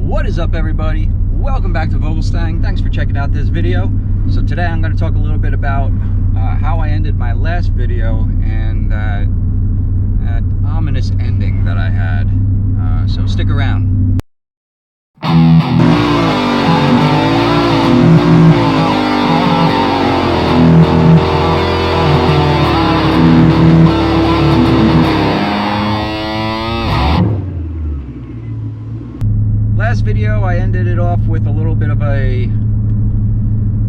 What is up, everybody? Welcome back to VogelStang. Thanks for checking out this video. So today I'm going to talk a little bit about how I ended my last video and that ominous ending that I had. So stick around. Last video I ended it off with a little bit of a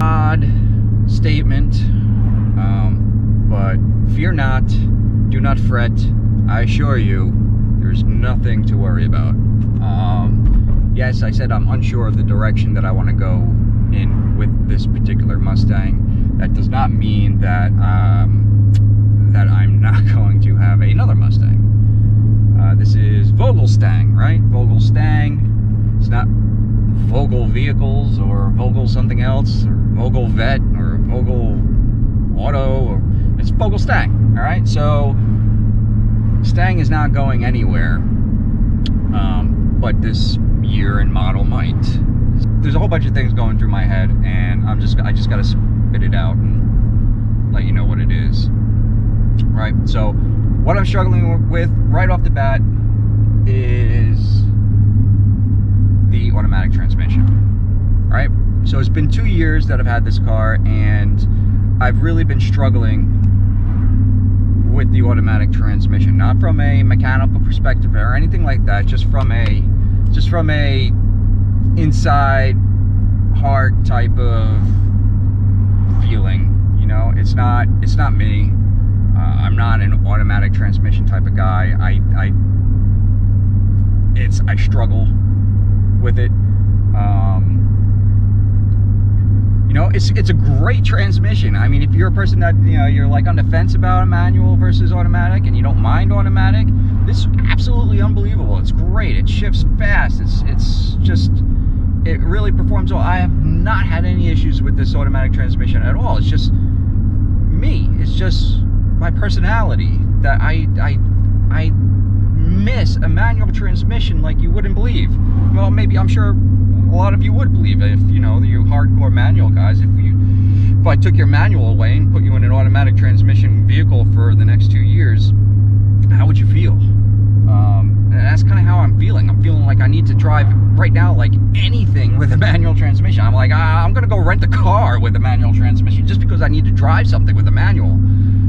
odd statement, but fear not, do not fret. I assure you there's nothing to worry about. Yes, I said I'm unsure of the direction that I want to go in with this particular Mustang. That does not mean that that I'm not going to have another Mustang. This is VogelStang, right? VogelStang. It's not Vogel Vehicles or Vogel something else or Vogel Vet or Vogel Auto, or it's VogelStang. All right, so Stang is not going anywhere, but this year and model might. There's a whole bunch of things going through my head, and I just got to spit it out and let you know what it is. Right. So what I'm struggling with right off the bat is the automatic transmission. All right, so it's been 2 years that I've had this car, and I've really been struggling with the automatic transmission, not from a mechanical perspective or anything like that, just from a inside heart type of feeling. You know, it's not me. I'm not an automatic transmission type of guy. I struggle with it. You know, it's a great transmission. I mean, if you're a person that, you know, you're like on the fence about a manual versus automatic and you don't mind automatic, this is absolutely unbelievable. It's great. It shifts fast. It's just, it really performs well. I have not had any issues with this automatic transmission at all. It's just me. It's just my personality that I miss a manual transmission like you wouldn't believe. Well, maybe, I'm sure a lot of you would believe it, if you know, you hardcore manual guys. If I took your manual away and put you in an automatic transmission vehicle for the next 2 years, how would you feel? And that's kind of how I'm feeling. I'm feeling like I need to drive right now like anything with a manual transmission. I'm like, I'm gonna go rent a car with a manual transmission just because I need to drive something with a manual.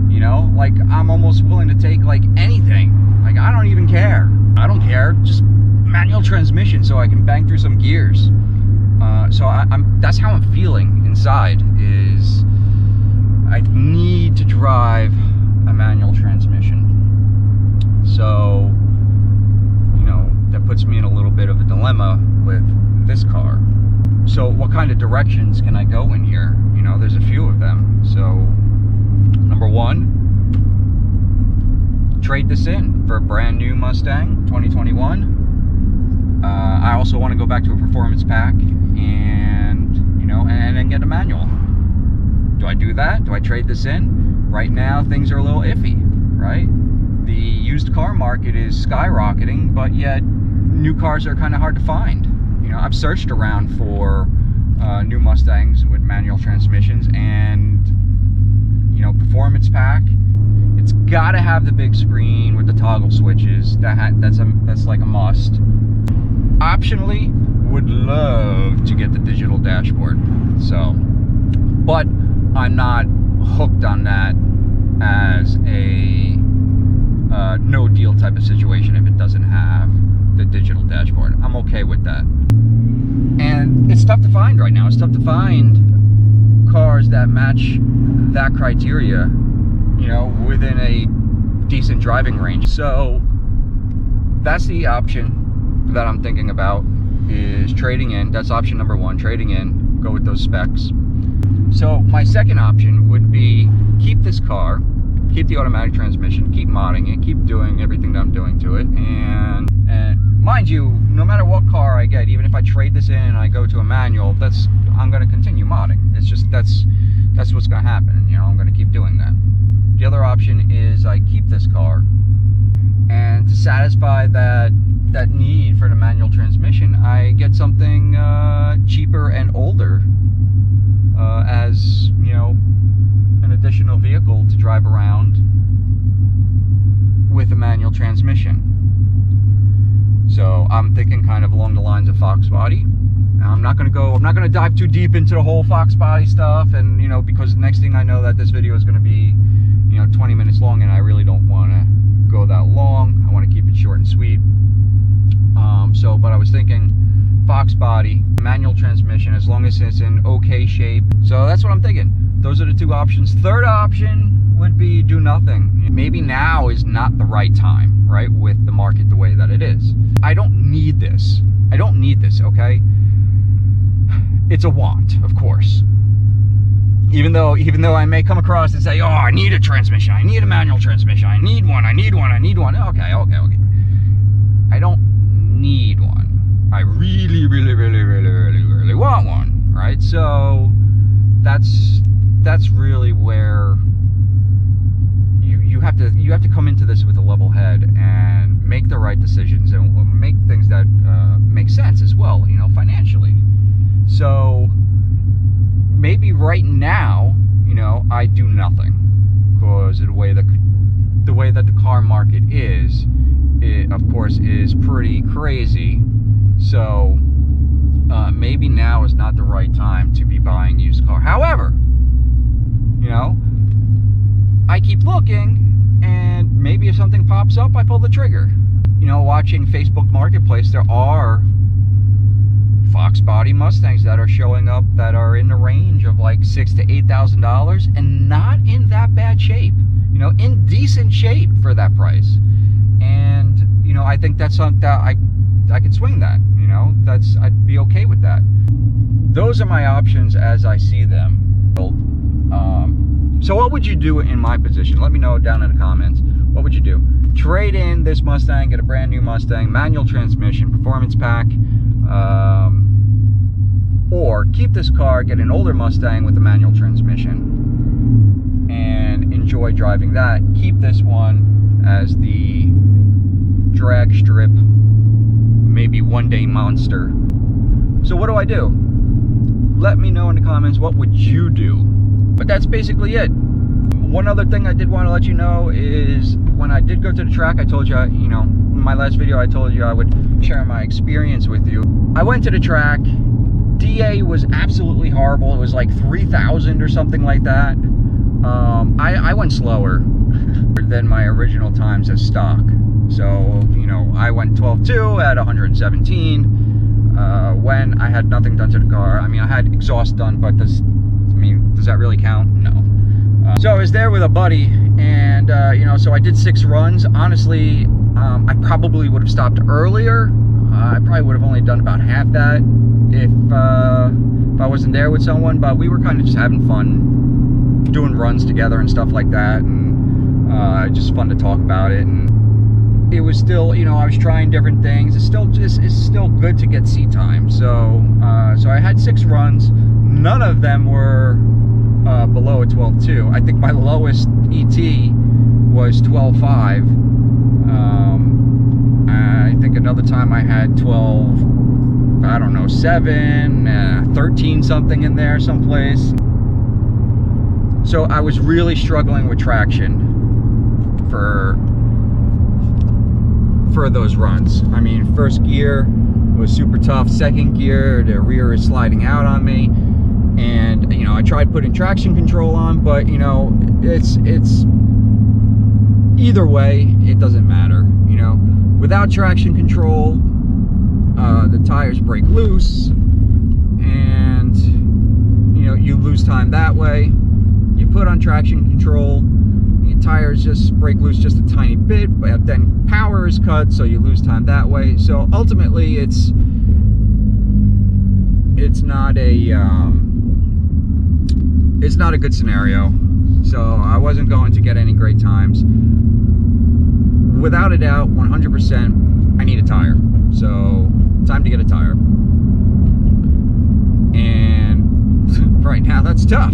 You know, like, I'm almost willing to take like anything. Like, I don't even care. I don't care. Just manual transmission so I can bang through some gears. So that's how I'm feeling inside, is I need to drive a manual transmission. So, you know, that puts me in a little bit of a dilemma with this car. So what kind of directions can I go in here? You know, there's a few of them. So number one, trade this in for a brand new Mustang 2021. I also want to go back to a performance pack and, you know, and then get a manual. Do I do that? Do I trade this in? Right now things are a little iffy, right? The used car market is skyrocketing, but yet new cars are kind of hard to find. You know, I've searched around for new Mustangs with manual transmissions, and, you know, performance pack, it's got to have the big screen with the toggle switches. That's like a must. Optionally, would love to get the digital dashboard. So, but I'm not hooked on that as a no deal type of situation if it doesn't have the digital dashboard. I'm okay with that. And it's tough to find right now. It's tough to find cars that match that criteria, you know, within a decent driving range. So that's the option that I'm thinking about, is trading in. That's option number one, trading in, go with those specs. So my second option would be keep this car, keep the automatic transmission, keep modding it, keep doing everything that I'm doing to it, and mind you, no matter what car I get, even if I trade this in and I go to a manual, I'm going to continue modding. It's just that's what's going to happen. You know, I'm going to keep doing that. The other option is I keep this car, and to satisfy that that need for the manual transmission, I get something cheaper and older as, you know, an additional vehicle to drive around with a manual transmission. So I'm thinking kind of along the lines of Fox Body. I'm not gonna dive too deep into the whole Fox Body stuff, and, you know, because the next thing I know that this video is gonna be, you know, 20 minutes long, and I really don't wanna go that long. I wanna keep it short and sweet. But I was thinking Fox Body, manual transmission, as long as it's in okay shape. So that's what I'm thinking. Those are the two options. Third option would be do nothing. Maybe now is not the right time, right? With the market the way that it is. I don't need this. I don't need this, okay? It's a want, of course. Even though I may come across and say, oh, I need a transmission, I need a manual transmission, I need one. Okay. I don't need one. I really want one, right? So that's really where you have to come into this with a level head and make the right decisions and make things that make sense as well, you know, financially. So maybe right now, you know, I do nothing, because the way that the car market is, it of course is pretty crazy. So maybe now is not the right time to be buying used car. However, you know, I keep looking, and maybe if something pops up, I pull the trigger. You know, watching Facebook Marketplace, there are Fox Body Mustangs that are showing up that are in the range of like $6,000 to $8,000, and not in that bad shape. You know, in decent shape for that price. And, you know, I think that's something that I could swing that. You know, I'd be okay with that. Those are my options as I see them. So what would you do in my position? Let me know down in the comments. What would you do? Trade in this Mustang, get a brand new Mustang, manual transmission, performance pack, or keep this car, get an older Mustang with a manual transmission, and enjoy driving that. Keep this one as the drag strip, maybe one day monster. So what do I do? Let me know in the comments, what would you do? But that's basically it. One other thing I did want to let you know is when I did go to the track, I told you, you know, in my last video I told you I would share my experience with you. I went to the track. DA was absolutely horrible. It was like 3,000 or something like that. I went slower than my original times as stock. So, you know, I went 12.2 at 117 when I had nothing done to the car. I mean, I had exhaust done, but does that really count? No. So I was there with a buddy, and you know, so I did 6 runs. Honestly, I probably would have stopped earlier. I probably would have only done about half that if I wasn't there with someone, but we were kind of just having fun doing runs together and stuff like that, and just fun to talk about it. And it was still, you know, I was trying different things. It's still good to get seat time. So so I had 6 runs. None of them were below a 12.2. I think my lowest ET was 12.5. I think another time I had 12, I don't know, 7, 13 something in there someplace. So I was really struggling with traction for those runs. I mean, first gear was super tough. Second gear, the rear is sliding out on me. And, you know, I tried putting traction control on, but, you know, it's either way, it doesn't matter. You know, without traction control, the tires break loose, and, you know, you lose time that way. You put on traction control, your tires just break loose just a tiny bit, but then power is cut, so you lose time that way. So ultimately, it's not a good scenario. So I wasn't going to get any great times. Without a doubt, 100%, I need a tire. So time to get a tire. And right now, that's tough.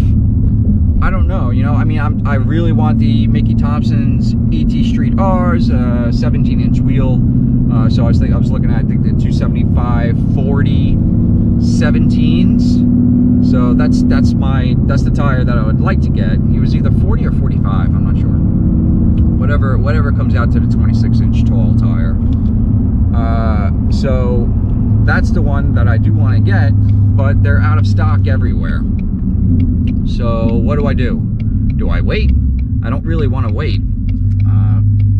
I don't know, you know, I mean, I really want the Mickey Thompson's ET Street R's, 17-inch wheel. So I was looking at, I think, the 275 40 17s. So that's the tire that I would like to get. He was either 40 or 45, I'm not sure. Whatever comes out to the 26-inch tall tire. So that's the one that I do want to get, but they're out of stock everywhere. So what do I do? Do I wait? I don't really want to wait.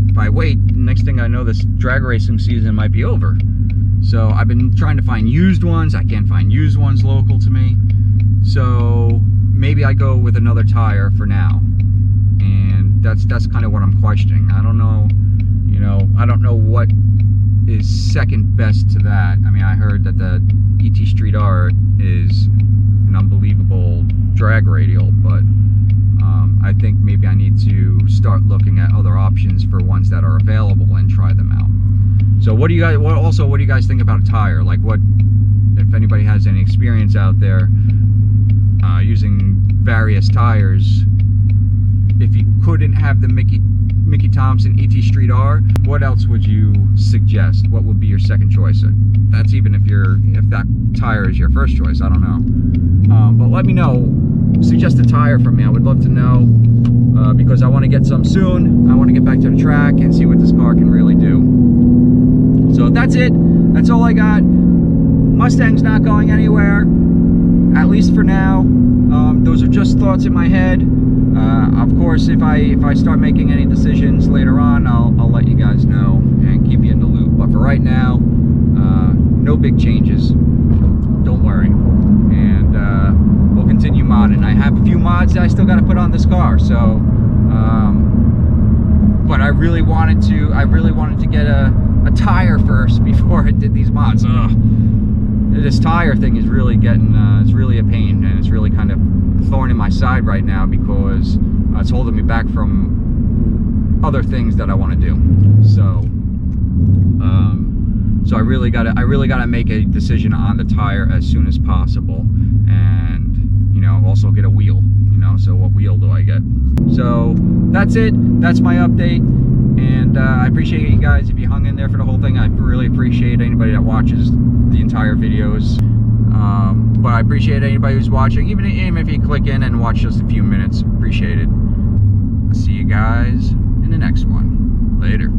If I wait, next thing I know, this drag racing season might be over. So I've been trying to find used ones. I can't find used ones local to me. So maybe I go with another tire for now. And that's kind of what I'm questioning. I don't know, you know, I don't know what is second best to that. I mean, I heard that the ET Street R is an unbelievable drag radial, but I think maybe I need to start looking at other options for ones that are available and try them out. So what do you guys think about a tire? Like, what, if anybody has any experience out there using various tires, if you couldn't have the Mickey Thompson ET Street R, what else would you suggest? What would be your second choice? That's even if that tire is your first choice, I don't know. But let me know. Suggest a tire for me. I would love to know, because I want to get some soon. I want to get back to the track and see what this car can really do. So that's it. That's all I got. Mustang's not going anywhere, at least for now. Those are just thoughts in my head. Of course, if I start making any decisions later on, I'll let you guys know and keep you in the loop. But for right now, no big changes. Don't worry. And we'll continue modding. I have a few mods that I still got to put on this car. So, but I really wanted to get a tire first before I did these mods. This tire thing is really getting, it's really a pain, and it's really kind of thorn in my side right now because it's holding me back from other things that I want to do. So, so I really gotta make a decision on the tire as soon as possible, and you know, also get a wheel. You know, so what wheel do I get? So that's it. That's my update. And I appreciate you guys if you hung in there for the whole thing. I really appreciate anybody that watches the entire videos. But I appreciate anybody who's watching, even if you click in and watch just a few minutes. Appreciate it. I'll see you guys in the next one. Later.